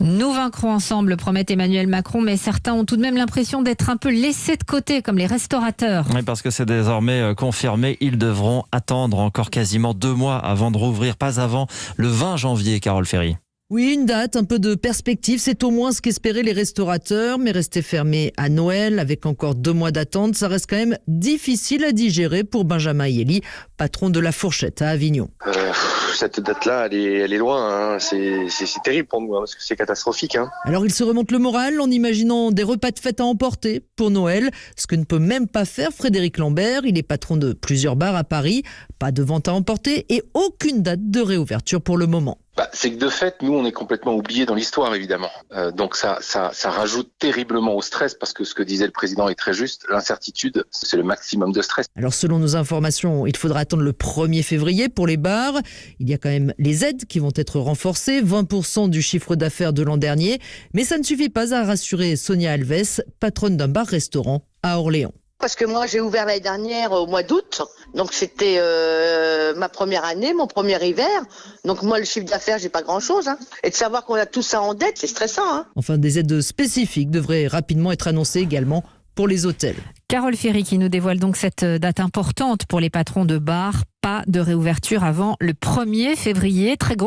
Nous vaincrons ensemble, promet Emmanuel Macron, mais certains ont tout de même l'impression d'être un peu laissés de côté, comme les restaurateurs. Oui, parce que c'est désormais confirmé, ils devront attendre encore quasiment 2 mois avant de rouvrir, pas avant le 20 janvier, Carole Ferry. Oui, une date, un peu de perspective, c'est au moins ce qu'espéraient les restaurateurs, mais rester fermés à Noël avec encore 2 mois d'attente, ça reste quand même difficile à digérer pour Benjamin Yeli, patron de la Fourchette à Avignon. Cette date-là, elle est loin, hein. C'est terrible pour nous, hein, parce que c'est catastrophique. Hein. Alors il se remonte le moral en imaginant des repas de fête à emporter pour Noël, ce que ne peut même pas faire Frédéric Lambert. Il est patron de plusieurs bars à Paris, pas de vente à emporter et aucune date de réouverture pour le moment. C'est que de fait, nous, on est complètement oubliés dans l'histoire, évidemment. Donc ça rajoute terriblement au stress, parce que ce que disait le président est très juste. L'incertitude, c'est le maximum de stress. Alors selon nos informations, il faudra attendre le 1er février pour les bars. Il y a quand même les aides qui vont être renforcées, 20% du chiffre d'affaires de l'an dernier. Mais ça ne suffit pas à rassurer Sonia Alves, patronne d'un bar-restaurant à Orléans. Parce que moi, j'ai ouvert l'année dernière au mois d'août. Donc, c'était ma première année, mon premier hiver. Donc, moi, le chiffre d'affaires, j'ai pas grand-chose. Hein. Et de savoir qu'on a tout ça en dette, c'est stressant. Hein. Enfin, des aides spécifiques devraient rapidement être annoncées également pour les hôtels. Carole Ferry qui nous dévoile donc cette date importante pour les patrons de bars. Pas de réouverture avant le 1er février. Très grosse